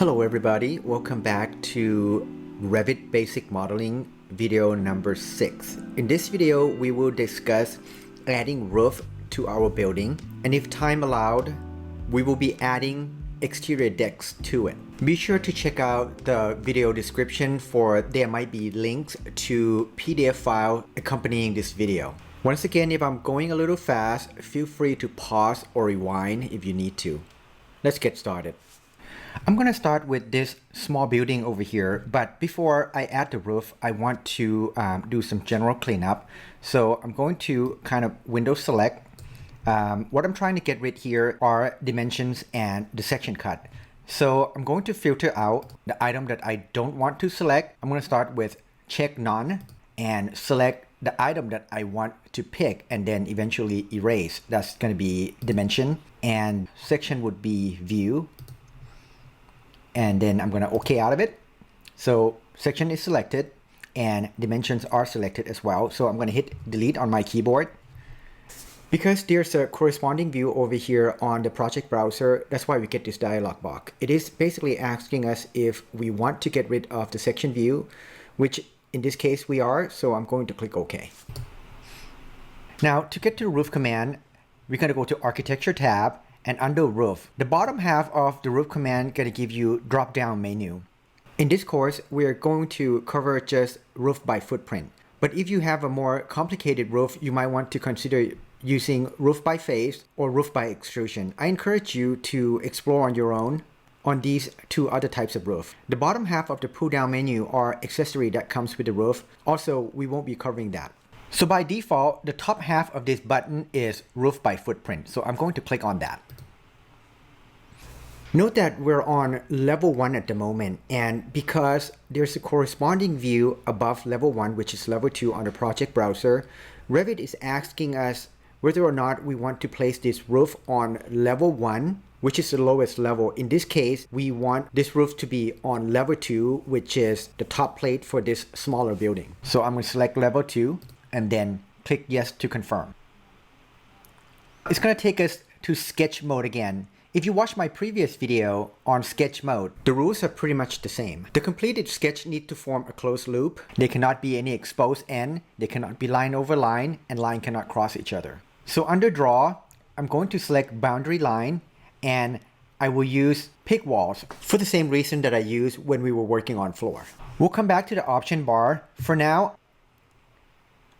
Hello everybody, welcome back to Revit Basic Modeling video number 6. In this video, we will discuss adding roof to our building, and if time allowed, we will be adding exterior decks to it. Be sure to check out the video description for there might be links to PDF file accompanying this video. Once again, if I'm going a little fast, feel free to pause or rewind if you need to. Let's get started. I'm going to start with this small building over here, but before I add the roof, I want to do some general cleanup. So I'm going to kind of window select. What I'm trying to get rid here are dimensions and the section cut. So I'm going to filter out the item that I don't want to select. I'm going to start with check none and select the item that I want to pick and then eventually erase. That's going to be dimension, and section would be view. And then I'm going to OK out of it. So section is selected and dimensions are selected as well. So I'm going to hit delete on my keyboard. Because there's a corresponding view over here on the project browser, that's why we get this dialog box. It is basically asking us if we want to get rid of the section view, which in this case we are. So I'm going to click OK. Now to get to the roof command, we're going to go to Architecture tab. And under roof, the bottom half of the roof command going to give you drop down menu. In this course, we're going to cover just roof by footprint. But if you have a more complicated roof, you might want to consider using roof by face or roof by extrusion. I encourage you to explore on your own on these two other types of roof. The bottom half of the pull down menu are accessory that comes with the roof. Also, we won't be covering that. So by default, the top half of this button is roof by footprint. So I'm going to click on that. Note that we're on level 1 at the moment, and because there's a corresponding view above level 1, which is level 2 on the project browser, Revit is asking us whether or not we want to place this roof on level 1, which is the lowest level. In this case, we want this roof to be on level 2, which is the top plate for this smaller building. So I'm going to select level 2 and then click yes to confirm. It's going to take us to sketch mode again. If you watch my previous video on sketch mode, the rules are pretty much the same. The completed sketch needs to form a closed loop. There cannot be any exposed end. There cannot be line over line, and line cannot cross each other. So under draw, I'm going to select boundary line, and I will use pick walls for the same reason that I used when we were working on floor. We'll come back to the option bar. For now,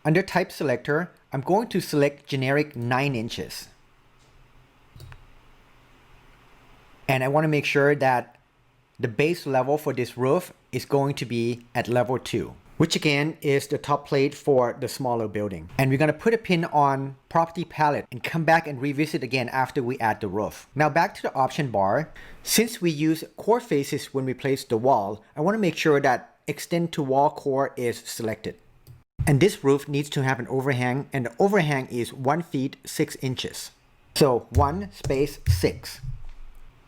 under type selector, I'm going to select generic 9 inches. And I want to make sure that the base level for this roof is going to be at level 2, which again is the top plate for the smaller building. And we're going to put a pin on property palette and come back and revisit again after we add the roof. Now back to the option bar. Since we use core faces when we place the wall, I want to make sure that extend to wall core is selected. And this roof needs to have an overhang, and the overhang is 1 feet 6 inches. So 1 space 6.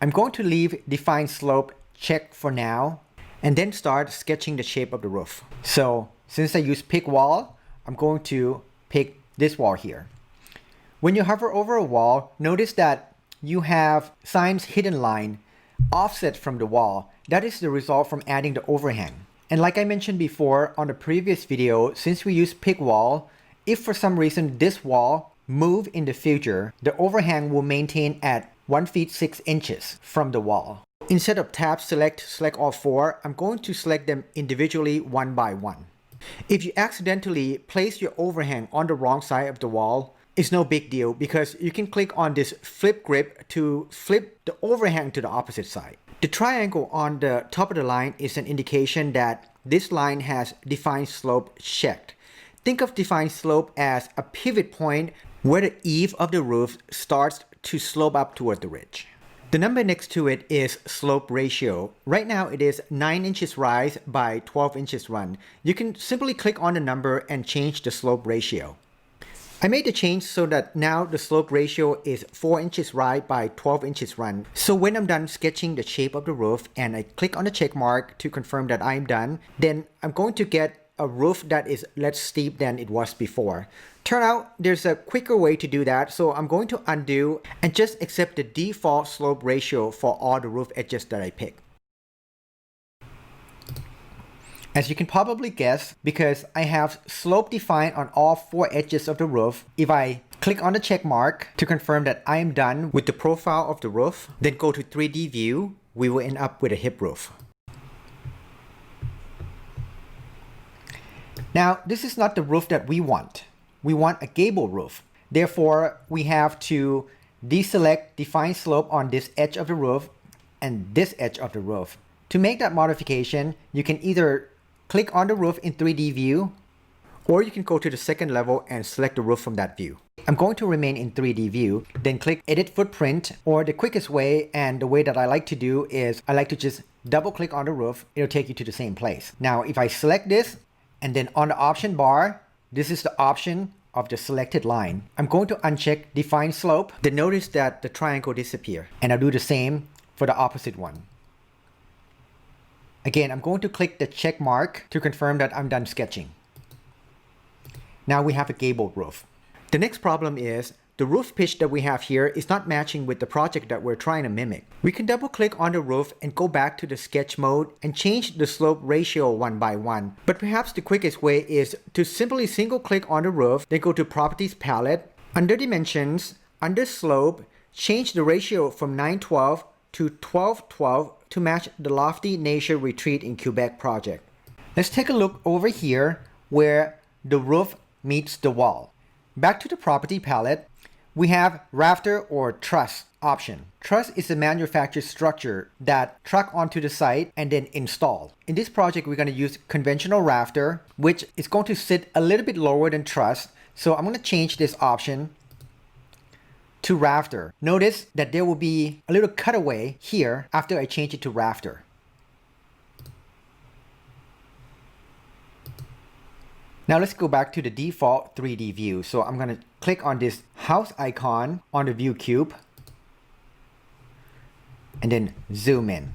I'm going to leave define slope checked for now and then start sketching the shape of the roof. So since I use pick wall, I'm going to pick this wall here. When you hover over a wall, notice that you have Symes hidden line offset from the wall. That is the result from adding the overhang. And like I mentioned before on the previous video, since we use pick wall, if for some reason this wall move in the future, the overhang will maintain at 1 feet 6 inches from the wall. Instead of tab select all 4, I'm going to select them individually one by one. If you accidentally place your overhang on the wrong side of the wall, it's no big deal because you can click on this flip grip to flip the overhang to the opposite side. The triangle on the top of the line is an indication that this line has define slope checked. Think of define slope as a pivot point where the eave of the roof starts to slope up toward the ridge. The number next to it is slope ratio. Right now it is 9 inches rise by 12 inches run. You can simply click on the number and change the slope ratio. I made the change so that now the slope ratio is 4 inches rise by 12 inches run. So when I'm done sketching the shape of the roof and I click on the check mark to confirm that I'm done, then I'm going to get a roof that is less steep than it was before. Turn out there's a quicker way to do that, so I'm going to undo and just accept the default slope ratio for all the roof edges that I pick. As you can probably guess, because I have slope defined on all 4 edges of the roof, if I click on the check mark to confirm that I am done with the profile of the roof, then go to 3D view, we will end up with a hip roof. Now, this is not the roof that we want. We want a gable roof. Therefore, we have to deselect define slope on this edge of the roof and this edge of the roof. To make that modification, you can either click on the roof in 3D view, or you can go to the second level and select the roof from that view. I'm going to remain in 3D view, then click edit footprint, or the quickest way and the way that I like to do is I like to just double click on the roof. It'll take you to the same place. Now, if I select this and then on the option bar, this is the option of the selected line. I'm going to uncheck define slope. Then notice that the triangle disappears. And I'll do the same for the opposite one. Again, I'm going to click the check mark to confirm that I'm done sketching. Now we have a gabled roof. The next problem is the roof pitch that we have here is not matching with the project that we're trying to mimic. We can double click on the roof and go back to the sketch mode and change the slope ratio one by one. But perhaps the quickest way is to simply single click on the roof, then go to Properties Palette, under Dimensions, under Slope, change the ratio from 912 to 1212 to match the Lofty Nature Retreat in Quebec project. Let's take a look over here where the roof meets the wall. Back to the Property Palette, we have Rafter or Truss option. Truss is a manufactured structure that truck onto the site and then install. In this project, we're going to use conventional rafter, which is going to sit a little bit lower than truss. So I'm going to change this option to rafter. Notice that there will be a little cutaway here after I change it to rafter. Now let's go back to the default 3D view. So I'm going to click on this house icon on the view cube and then zoom in.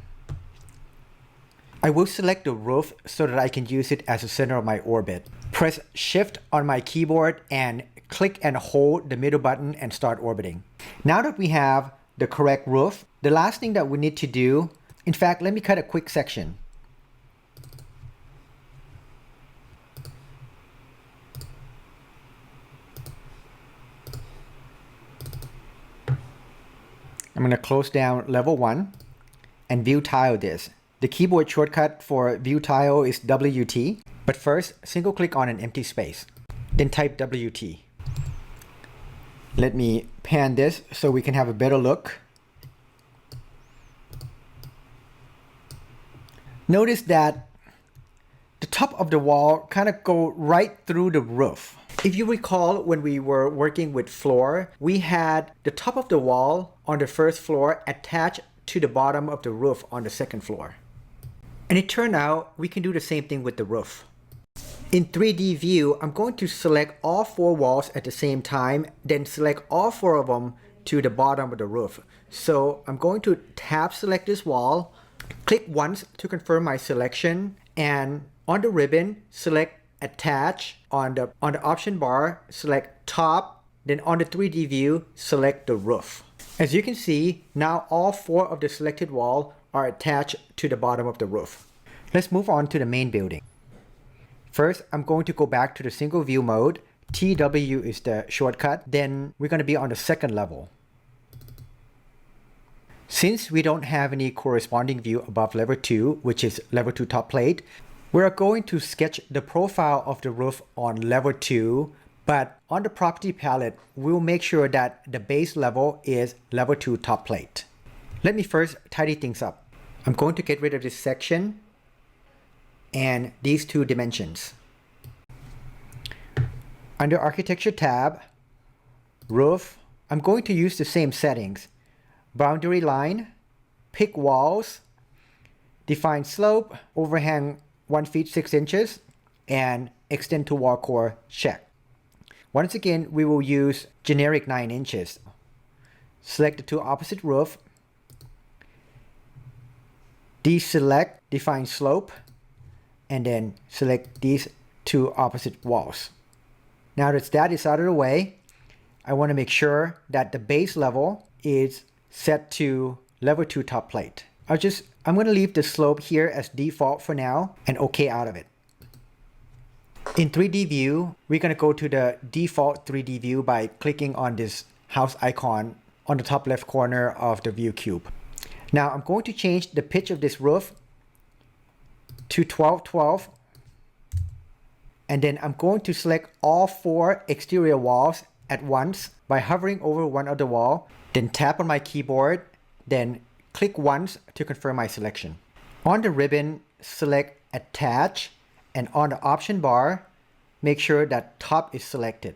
I will select the roof so that I can use it as the center of my orbit. Press Shift on my keyboard and click and hold the middle button and start orbiting. Now that we have the correct roof, the last thing that we need to do, in fact, let me cut a quick section. I'm going to close down level 1 and view tile this. The keyboard shortcut for view tile is WT, but first single click on an empty space, then type WT. Let me pan this so we can have a better look. Notice that the top of the wall kind of go right through the roof. If you recall, when we were working with floor, we had the top of the wall on the first floor attached to the bottom of the roof on the second floor. And it turned out we can do the same thing with the roof. In 3D view, I'm going to select all 4 walls at the same time, then select all 4 of them to the bottom of the roof. So I'm going to tab select this wall, click once to confirm my selection, and on the ribbon, select attach. On the option bar, select top, then on the 3D view, select the roof. As you can see, now all 4 of the selected walls are attached to the bottom of the roof. Let's move on to the main building. First, I'm going to go back to the single view mode. TW is the shortcut. Then we're going to be on the second level. Since we don't have any corresponding view above level 2, which is level 2 top plate, we're going to sketch the profile of the roof on level 2, but on the property palette, we'll make sure that the base level is level 2 top plate. Let me first tidy things up. I'm going to get rid of this section and these 2 dimensions. Under Architecture tab, Roof, I'm going to use the same settings. Boundary line, pick walls, define slope, overhang 1 feet 6 inches, and extend to wall core check. Once again, we will use generic 9 inches. Select the 2 opposite roof, deselect define slope, and then select these 2 opposite walls. Now that is out of the way, I want to make sure that the base level is set to level 2 top plate. I'll I'm going to leave the slope here as default for now and OK out of it. In 3D view, we're going to go to the default 3D view by clicking on this house icon on the top left corner of the view cube. Now I'm going to change the pitch of this roof to 1212. And then I'm going to select all 4 exterior walls at once by hovering over one of the wall, then tap on my keyboard, then click once to confirm my selection. On the ribbon, select Attach, and on the option bar, make sure that top is selected.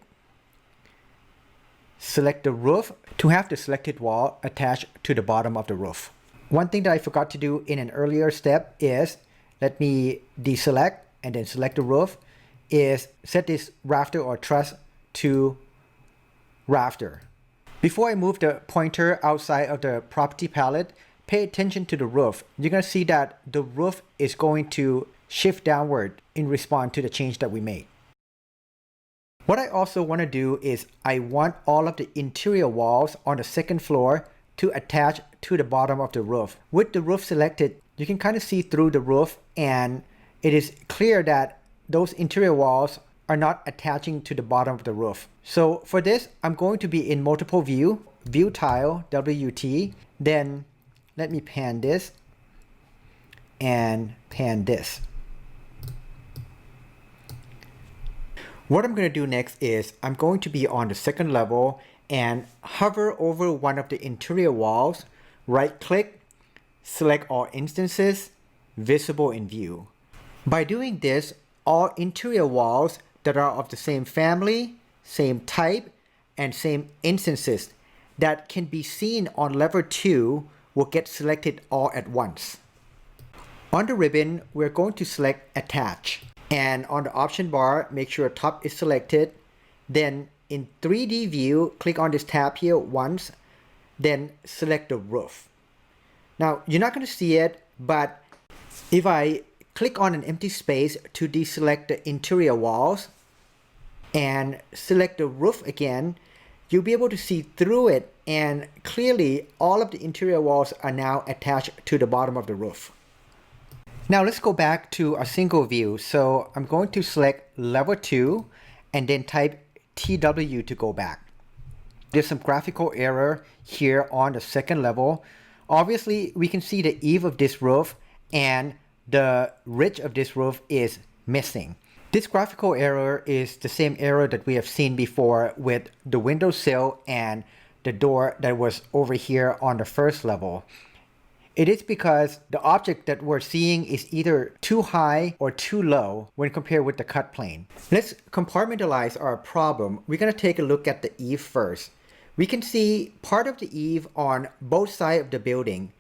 Select the roof to have the selected wall attached to the bottom of the roof. One thing that I forgot to do in an earlier step is, let me deselect and then select the roof, is set this rafter or truss to rafter. Before I move the pointer outside of the property palette, pay attention to the roof. You're going to see that the roof is going to shift downward in response to the change that we made. What I also want to do is I want all of the interior walls on the second floor to attach to the bottom of the roof. With the roof selected, you can kind of see through the roof, and it is clear that those interior walls are not attaching to the bottom of the roof. So for this, I'm going to be in multiple view, view tile, WT, then let me pan this and pan this. What I'm going to do next is I'm going to be on the second level and hover over one of the interior walls, right click, select all instances, visible in view. By doing this, all interior walls that are of the same family, same type, and same instances that can be seen on level 2 will get selected all at once. On the ribbon, we're going to select Attach. And on the option bar, make sure top is selected. Then in 3D view, click on this tab here once, then select the roof. Now, you're not going to see it, but if I click on an empty space to deselect the interior walls and select the roof again, you'll be able to see through it, and clearly all of the interior walls are now attached to the bottom of the roof. Now let's go back to a single view. So I'm going to select level 2 and then type TW to go back. There's some graphical error here on the second level. Obviously, we can see the eave of this roof and the ridge of this roof is missing. This graphical error is the same error that we have seen before with the windowsill and the door that was over here on the first level. It is because the object that we're seeing is either too high or too low when compared with the cut plane. Let's compartmentalize our problem. We're going to take a look at the eave first. We can see part of the eave on both sides of the building.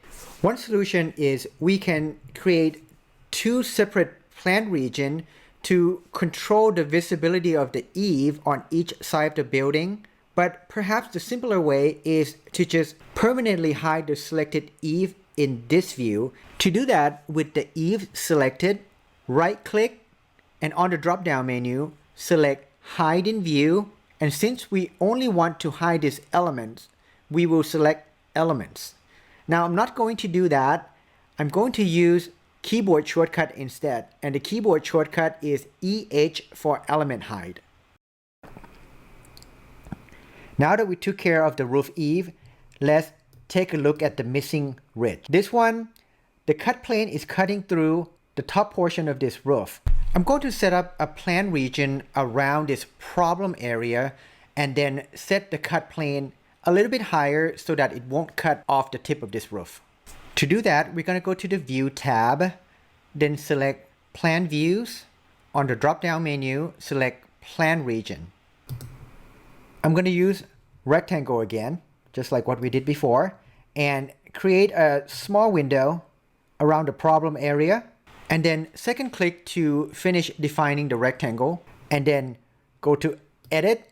One solution is we can create 2 separate plan regions to control the visibility of the eave on each side of the building. But perhaps the simpler way is to just permanently hide the selected eave in this view. To do that, with the eave selected, right click, and on the drop down menu, select Hide in View. And since we only want to hide these elements, we will select Elements. Now I'm not going to do that. I'm going to use keyboard shortcut instead. And the keyboard shortcut is EH for Element Hide. Now that we took care of the roof eave, let's take a look at the missing ridge. This one, the cut plane is cutting through the top portion of this roof. I'm going to set up a plan region around this problem area and then set the cut plane a little bit higher so that it won't cut off the tip of this roof. To do that, we're going to go to the View tab, then select Plan Views. On the drop-down menu, select Plan Region. I'm going to use rectangle again, just like what we did before, and create a small window around the problem area, and then second click to finish defining the rectangle, and then go to Edit,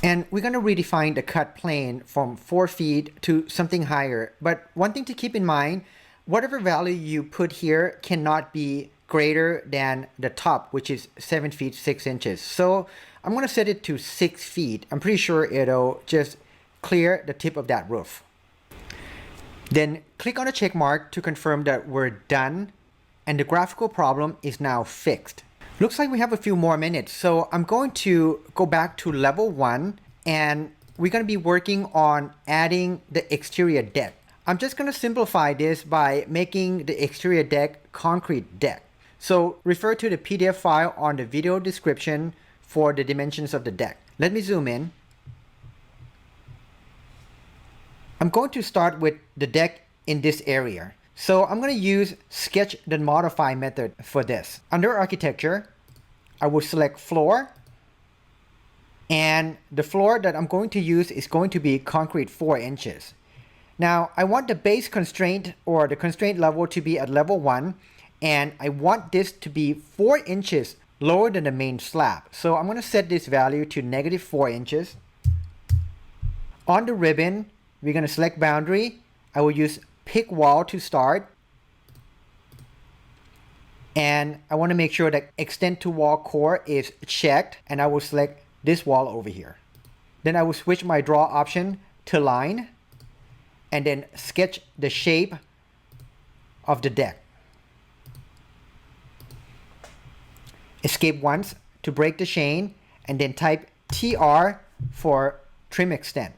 and we're going to redefine the cut plane from 4 feet to something higher. But one thing to keep in mind, whatever value you put here cannot be greater than the top, which is 7 feet 6 inches. So I'm going to set it to 6 feet. I'm pretty sure it'll just clear the tip of that roof. Then click on the check mark to confirm that we're done and the graphical problem is now fixed. Looks like we have a few more minutes, so I'm going to go back to level 1 and we're going to be working on adding the exterior deck. I'm just going to simplify this by making the exterior deck concrete deck. So refer to the PDF file on the video description for the dimensions of the deck. Let me zoom in. I'm going to start with the deck in this area. So I'm going to use sketch then modify method for this. Under architecture, I will select floor. And the floor that I'm going to use is going to be concrete 4 inches. Now I want the base constraint or the constraint level to be at level 1. And I want this to be 4 inches lower than the main slab. So I'm going to set this value to -4 inches. On the ribbon, we're going to select boundary. I will use pick wall to start. And I want to make sure that extend to wall core is checked. And I will select this wall over here. Then I will switch my draw option to line. And then sketch the shape of the deck. Escape once to break the chain. And then type TR for trim extent.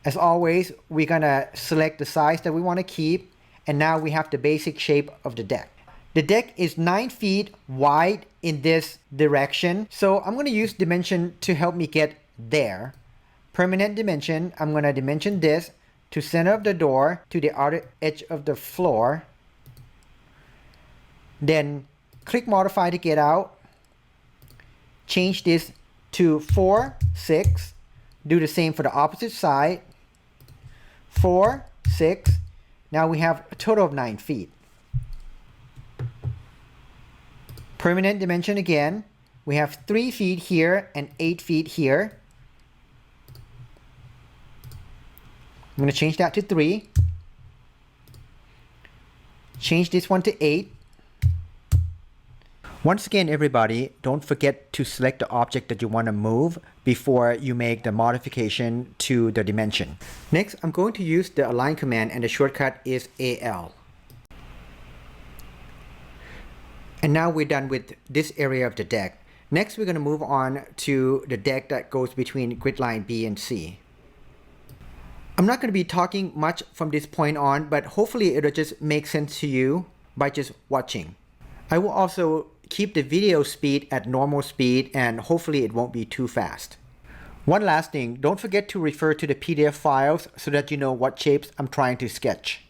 As always, we're gonna select the size that we want to keep, and now we have the basic shape of the deck. The deck is 9 feet wide in this direction, so I'm gonna use dimension to help me get there. Permanent dimension, I'm gonna dimension this to center of the door to the outer edge of the floor. Then click modify to get out. Change this to 4, 6. Do the same for the opposite side. 4, 6. Now we have a total of 9 feet. Permanent dimension again. We have 3 feet here and 8 feet here. I'm going to change that to 3. Change this one to 8. Once again, everybody, don't forget to select the object that you want to move before you make the modification to the dimension. Next, I'm going to use the align command and the shortcut is AL. And now we're done with this area of the deck. Next, we're going to move on to the deck that goes between grid line B and C. I'm not going to be talking much from this point on, but hopefully it'll just make sense to you by just watching. I will also keep the video speed at normal speed and hopefully it won't be too fast. One last thing, don't forget to refer to the PDF files so that you know what shapes I'm trying to sketch.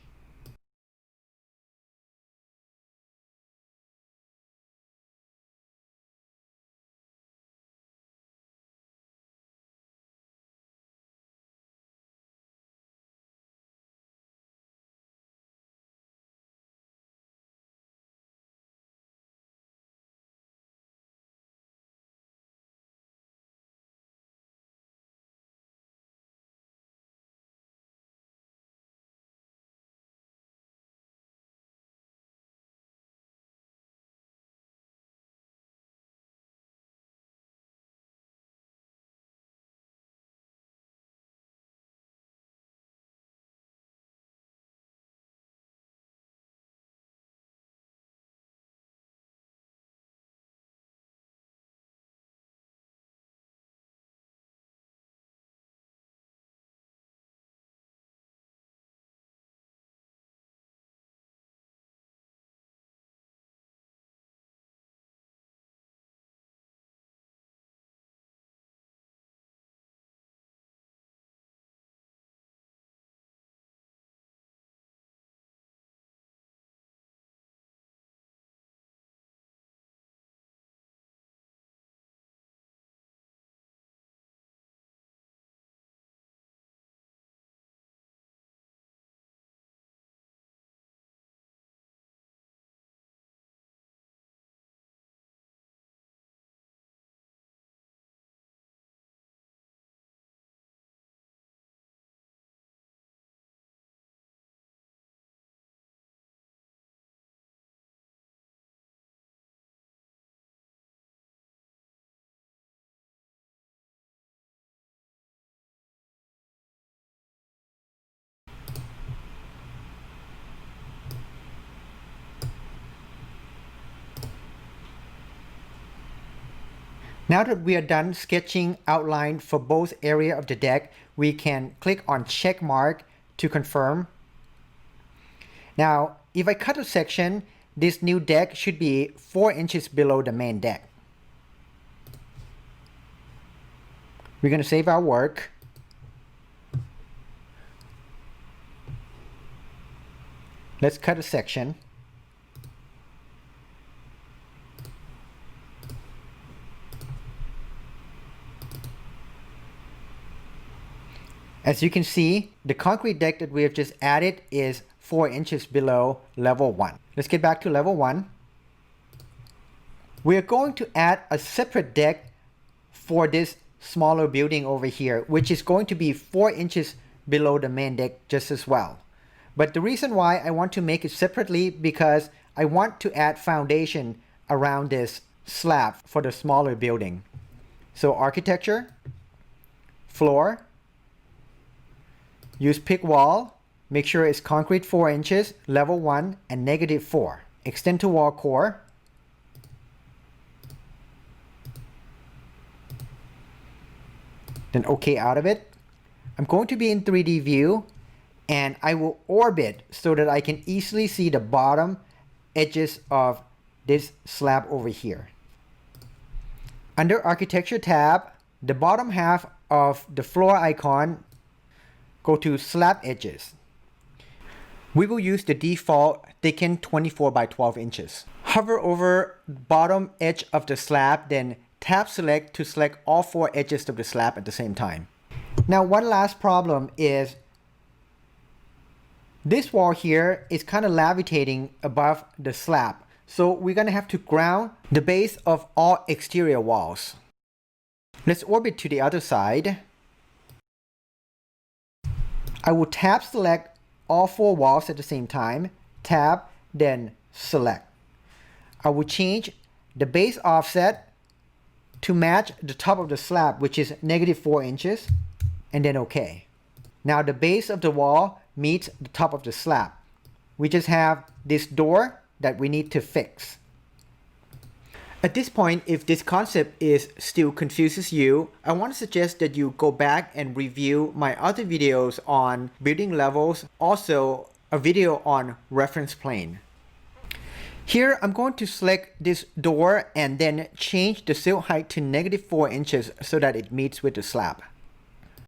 Now that we are done sketching outline for both area of the deck, we can click on check mark to confirm. Now, if I cut a section, this new deck should be 4 inches below the main deck. We're going to save our work. Let's cut a section. As you can see, the concrete deck that we have just added is 4 inches below level 1. Let's get back to level 1. We are going to add a separate deck for this smaller building over here, which is going to be 4 inches below the main deck just as well. But the reason why I want to make it separately because I want to add foundation around this slab for the smaller building. So architecture, floor, use pick wall, make sure it's concrete 4 inches, level 1 and -4. Extend to wall core. Then OK out of it. I'm going to be in 3D view and I will orbit so that I can easily see the bottom edges of this slab over here. Under architecture tab, the bottom half of the floor icon, go to slab edges. We will use the default thicken 24 by 12 inches. Hover over the bottom edge of the slab, then tab select to select all 4 edges of the slab at the same time. Now one last problem is this wall here is kind of levitating above the slab. So we're going to have to ground the base of all exterior walls. Let's orbit to the other side. I will tab select all 4 walls at the same time, tab, then select. I will change the base offset to match the top of the slab, which is -4 inches, and then OK. Now the base of the wall meets the top of the slab. We just have this door that we need to fix. At this point, if this concept is still confuses you, I want to suggest that you go back and review my other videos on building levels, also a video on reference plane. Here, I'm going to select this door and then change the sill height to -4 inches so that it meets with the slab.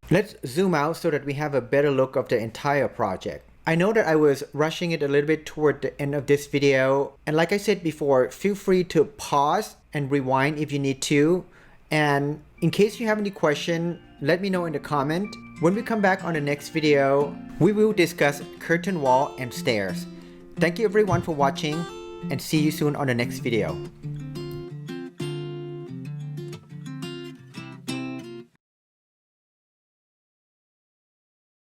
Let's zoom out so that we have a better look of the entire project. I know that I was rushing it a little bit toward the end of this video, and like I said before, feel free to pause and rewind if you need to. And in case you have any question, let me know in the comment. When we come back on the next video, we will discuss curtain wall and stairs. Thank you everyone for watching, and see you soon on the next video.